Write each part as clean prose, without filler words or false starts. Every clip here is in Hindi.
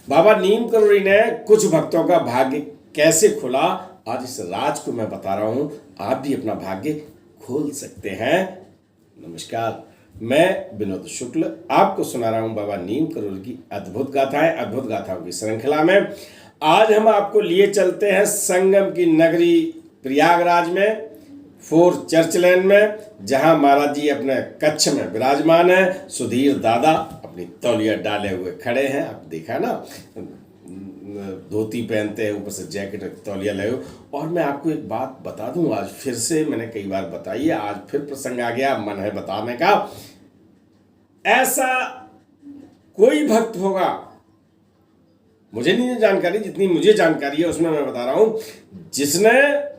बाबा नीम करोड़ी ने कुछ भक्तों का भाग्य कैसे खुला, आज इस राज को मैं बता रहा हूं। आप भी अपना भाग्य खोल सकते हैं। नमस्कार, मैं विनोद शुक्ल आपको सुना रहा हूं बाबा नीम करोड़ी की अद्भुत गाथाएं। अद्भुत गाथाओं की श्रृंखला में आज हम आपको लिए चलते हैं संगम की नगरी प्रयागराज में, फोर चर्च लैन में, जहां महाराज जी अपने कक्ष में विराजमान है। सुधीर दादा अपनी तौलिया डाले हुए खड़े हैं। आप देखा ना, धोती पहनते हैं, ऊपर से जैकेट तौलिया ले। और मैं आपको एक बात बता दूं, आज फिर से, मैंने कई बार बताई है, आज फिर प्रसंग आ गया, मन है बताने का। ऐसा कोई भक्त होगा, मुझे नहीं जानकारी, जितनी मुझे जानकारी है उसमें मैं बता रहा हूं, जिसने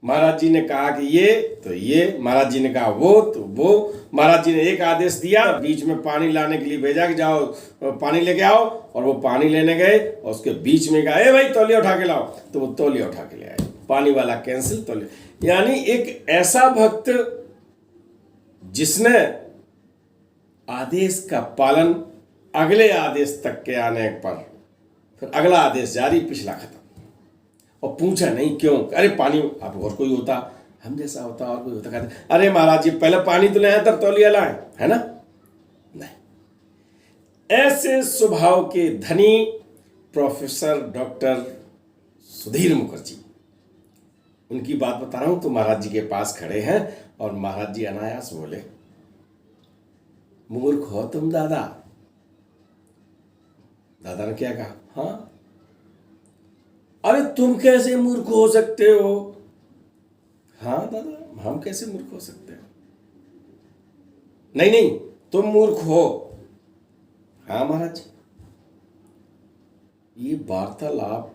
महाराज जी ने कहा कि ये तो ये, महाराज जी ने कहा वो तो वो, महाराज जी ने एक आदेश दिया, बीच में पानी लाने के लिए भेजा कि जाओ पानी लेके आओ, और वो पानी लेने गए और उसके बीच में कहा, ए भाई तौलिया उठा के लाओ, तो वो तौलिया उठा के ले आए। पानी वाला कैंसिल, तौलिया। यानी एक ऐसा भक्त जिसने आदेश का पालन अगले आदेश तक के आने पर, फिर अगला आदेश जारी, पिछला खत्म, और पूछा नहीं क्यों। अरे पानी, आप और कोई होता, हम जैसा होता और कोई होता, कहते अरे महाराज जी पहले पानी तो ले आए तब तौलिया लाए, है ना। नहीं, ऐसे स्वभाव के धनी प्रोफेसर डॉक्टर सुधीर मुखर्जी, उनकी बात बता रहा हूं। तो महाराज जी के पास खड़े हैं और महाराज जी अनायास बोले, मूर्ख हो तुम दादा। दादा ने क्या कहा, हाँ, अरे तुम कैसे मूर्ख हो सकते हो। हाँ दादा, हम कैसे मूर्ख हो सकते हैं। नहीं नहीं, तुम मूर्ख हो। हाँ महाराज। ये वार्तालाप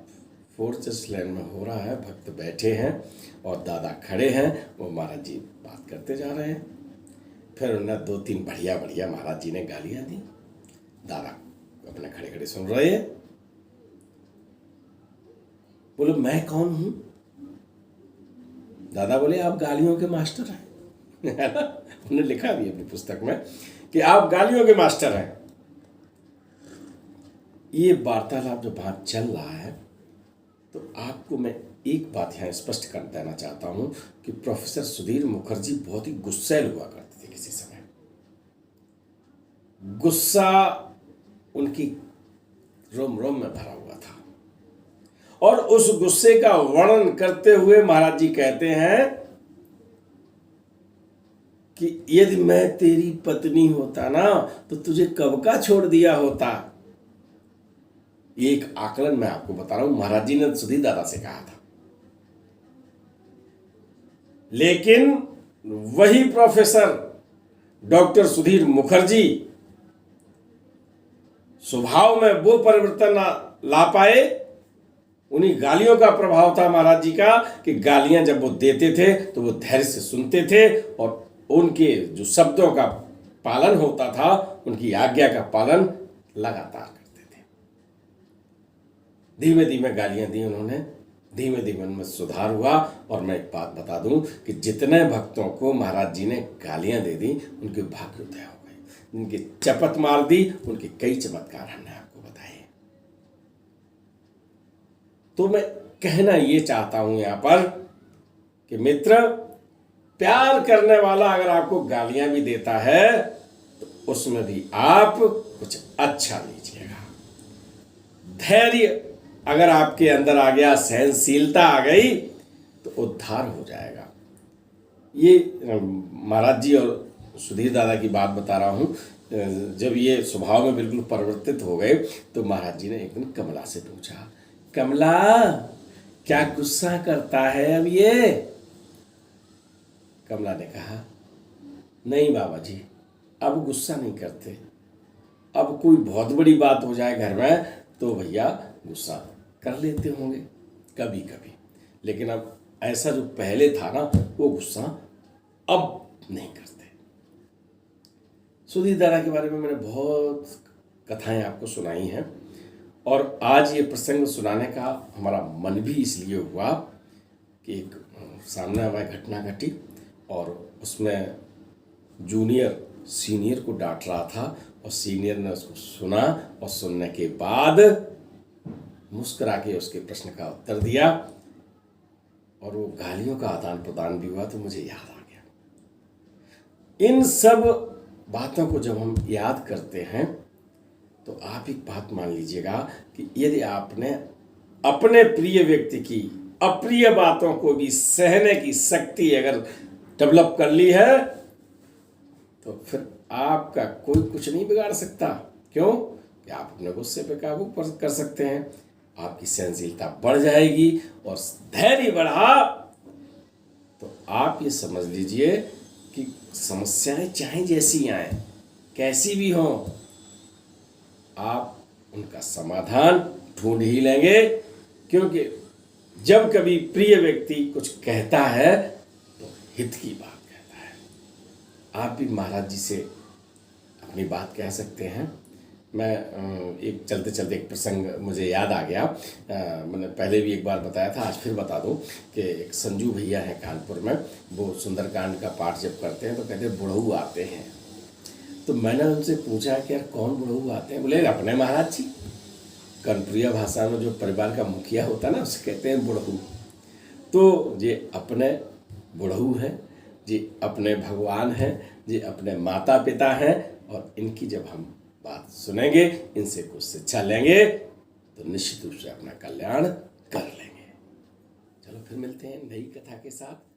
फोर्थ चर्च लैन में हो रहा है, भक्त बैठे हैं और दादा खड़े हैं, वो महाराज जी बात करते जा रहे हैं। फिर उन्हें दो तीन बढ़िया बढ़िया महाराज जी ने गालियां दी। दादा अपने खड़े खड़े सुन रहे हैं। बोले मैं कौन हूं। दादा बोले आप गालियों के मास्टर हैं, है ना। उन्होंने लिखा भी अपनी पुस्तक में कि आप गालियों के मास्टर हैं। ये वार्तालाप जो बात चल रहा है, तो आपको मैं एक बात यहां स्पष्ट कर देना चाहता हूं कि प्रोफेसर सुधीर मुखर्जी बहुत ही गुस्सैल हुआ करते थे किसी समय। गुस्सा उनकी रोम रोम में भरा हुआ था, और उस गुस्से का वर्णन करते हुए महाराज जी कहते हैं कि यदि मैं तेरी पत्नी होता ना, तो तुझे कब का छोड़ दिया होता। एक आकलन मैं आपको बता रहा हूं, महाराज जी ने सुधीर दादा से कहा था। लेकिन वही प्रोफेसर डॉक्टर सुधीर मुखर्जी स्वभाव में वो परिवर्तन ला पाए। उन्हीं गालियों का प्रभाव था महाराज जी का, कि गालियां जब वो देते थे तो वो धैर्य से सुनते थे, और उनके जो शब्दों का पालन होता था, उनकी आज्ञा का पालन लगातार करते थे। धीमे धीमे गालियां दी उन्होंने, धीमे धीमे उनमें सुधार हुआ। और मैं एक बात बता दूं कि जितने भक्तों को महाराज जी ने गालियां दे दी, उनके भाग्योदय हो गए, उनकी चपत मार दी, उनके कई चमत्कार हमने आपको बताए। तो मैं कहना ये चाहता हूं यहां पर कि मित्र, प्यार करने वाला अगर आपको गालियां भी देता है, तो उसमें भी आप कुछ अच्छा लीजिएगा। धैर्य अगर आपके अंदर आ गया, सहनशीलता आ गई, तो उद्धार हो जाएगा। ये महाराज जी और सुधीर दादा की बात बता रहा हूं। जब ये स्वभाव में बिल्कुल परिवर्तित हो गए, तो महाराज जी ने एक दिन कमला से पूछा, कमला क्या गुस्सा करता है अब ये। कमला ने कहा, नहीं बाबा जी, अब गुस्सा नहीं करते। अब कोई बहुत बड़ी बात हो जाए घर में तो भैया गुस्सा कर लेते होंगे कभी कभी, लेकिन अब ऐसा जो पहले था ना, वो गुस्सा अब नहीं करते। सुधीर दादा के बारे में मैंने बहुत कथाएं आपको सुनाई हैं, और आज ये प्रसंग सुनाने का हमारा मन भी इसलिए हुआ कि एक सामने हमारी घटना घटी, और उसमें जूनियर सीनियर को डांट रहा था, और सीनियर ने उसको सुना और सुनने के बाद मुस्कुरा के उसके प्रश्न का उत्तर दिया और वो गालियों का आदान प्रदान भी हुआ। तो मुझे याद आ गया। इन सब बातों को जब हम याद करते हैं तो आप एक बात मान लीजिएगा कि यदि आपने अपने प्रिय व्यक्ति की अप्रिय बातों को भी सहने की शक्ति अगर डेवलप कर ली है तो फिर आपका कोई कुछ नहीं बिगाड़ सकता। क्यों? कि आप अपने गुस्से पे काबू कर सकते हैं, आपकी सहनशीलता बढ़ जाएगी और धैर्य बढ़ा तो आप ये समझ लीजिए कि समस्याएं चाहे जैसी आए कैसी भी हों आप उनका समाधान ढूंढ ही लेंगे। क्योंकि जब कभी प्रिय व्यक्ति कुछ कहता है तो हित की बात कहता है। आप भी महाराज जी से अपनी बात कह सकते हैं। मैं एक चलते चलते एक प्रसंग मुझे याद आ गया। मैंने पहले भी एक बार बताया था, आज फिर बता दूं कि एक संजू भैया हैं कानपुर में, वो सुंदरकांड का पाठ जब करते हैं तो कहते हैं बुढ़ऊ आते हैं। तो मैंने उनसे पूछा कि यार कौन बुढ़ऊ आते हैं? बोले अपने महाराज जी। कानपुरिया भाषा में जो परिवार का मुखिया होता है ना उसे कहते हैं बुढ़ऊ। तो ये अपने बुढ़ऊ हैं, ये अपने भगवान हैं, ये अपने माता पिता हैं और इनकी जब हम बात सुनेंगे, इनसे कुछ शिक्षा लेंगे तो निश्चित रूप से अपना कल्याण कर लेंगे। चलो फिर मिलते हैं नई कथा के साथ।